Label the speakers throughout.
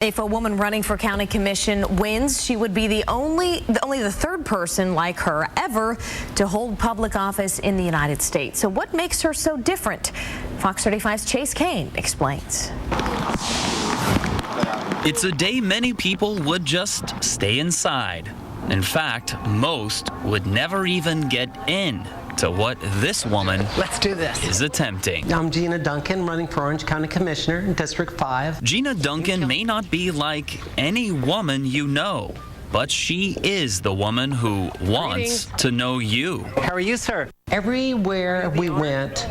Speaker 1: If a woman running for county commission wins, she would be the only the third person like her ever to hold public office in the United States. So what makes her so different? Fox 35's Chase Kane explains.
Speaker 2: It's a day many people would just stay inside. In fact, most would never even get in to what this woman is attempting.
Speaker 3: I'm Gina Duncan, running for Orange County Commissioner in District 5.
Speaker 2: Gina Duncan may not be like any woman you know, but she is the woman who wants to know you.
Speaker 3: How are you, sir? Everywhere we went,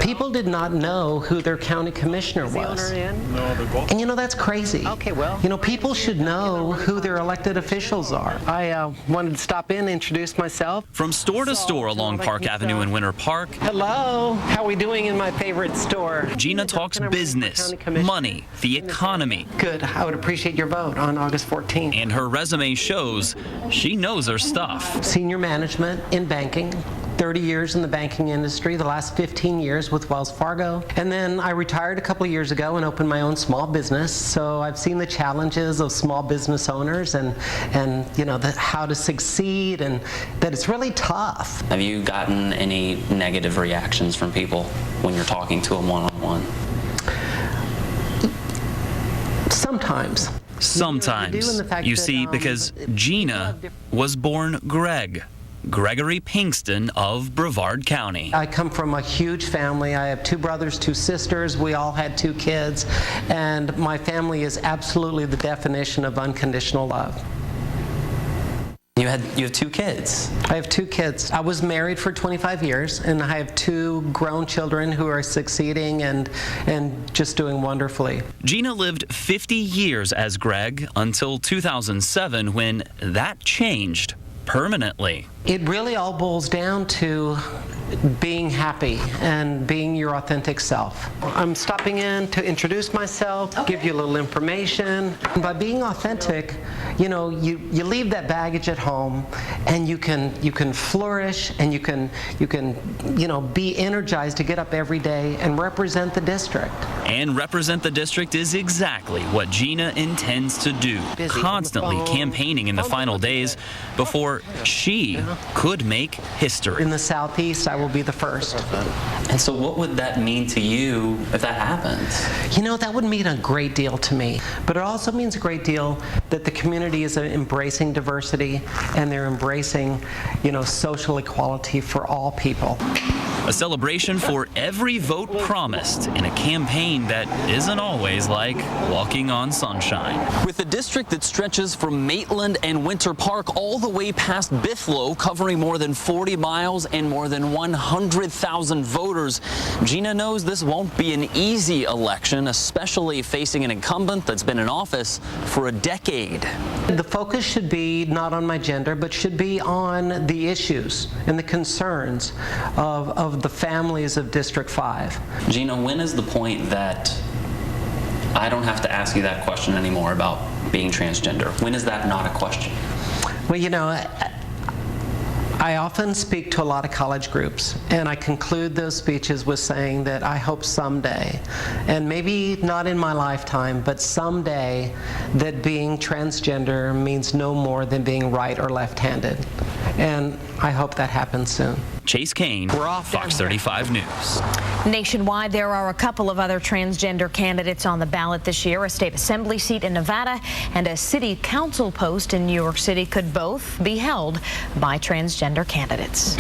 Speaker 3: people did not know who their county commissioner was. And you know, that's crazy.
Speaker 4: Okay, well.
Speaker 3: You know, people should know who their elected officials are. I wanted to stop in and introduce myself.
Speaker 2: From store to store along Park Avenue in Winter Park.
Speaker 3: Hello, how are we doing in my favorite store?
Speaker 2: Gina talks business, money, the economy.
Speaker 3: Good, I would appreciate your vote on August 14th.
Speaker 2: And her resume shows she knows her stuff.
Speaker 3: Senior management in banking. 30 years in the banking industry, the last 15 years with Wells Fargo. And then I retired a couple of years ago and opened my own small business. So I've seen the challenges of small business owners and you know, how to succeed, and that it's really tough.
Speaker 5: Have you gotten any negative reactions from people when you're talking to them one-on-one?
Speaker 3: Sometimes.
Speaker 2: Sometimes. You see, because Gina was born Gregory Pinkston of Brevard County.
Speaker 3: I come from a huge family. I have 2 brothers, 2 sisters. We all had 2 kids. And my family is absolutely the definition of unconditional love.
Speaker 5: You have 2 kids.
Speaker 3: I have 2 kids. I was married for 25 years, and I have 2 grown children who are succeeding and just doing wonderfully.
Speaker 2: Gina lived 50 years as Greg until 2007, when that changed permanently.
Speaker 3: It really all boils down to being happy and being your authentic self. I'm stopping in to introduce myself, give you a little information. And by being authentic, you know, you leave that baggage at home, and you can flourish, and you can you know, be energized to get up every day and represent the district.
Speaker 2: And represent the district is exactly what Gina intends to do, constantly campaigning in the final days before she could make history.
Speaker 3: In the Southeast, I will be the first.
Speaker 5: And so what would that mean to you if that happens?
Speaker 3: You know, that would mean a great deal to me, but it also means a great deal that the community is embracing diversity, and they're embracing, you know, social equality for all people.
Speaker 2: A celebration for every vote promised in a campaign that isn't always like walking on sunshine. With a district that stretches from Maitland and Winter Park all the way past Bithlo, covering more than 40 miles and more than 100,000 voters, Gina knows this won't be an easy election, especially facing an incumbent that's been in office for a decade.
Speaker 3: The focus should be not on my gender, but should be on the issues and the concerns of the families of District 5.
Speaker 5: Gina, when is the point that I don't have to ask you that question anymore about being transgender? When is that not a question?
Speaker 3: Well, you know, I often speak to a lot of college groups, and I conclude those speeches with saying that I hope someday, and maybe not in my lifetime, but someday, that being transgender means no more than being right or left-handed. And I hope that happens soon.
Speaker 2: Chase Kane, Fox 35 News.
Speaker 1: Nationwide, there are a couple of other transgender candidates on the ballot this year. A state assembly seat in Nevada and a city council post in New York City could both be held by transgender candidates.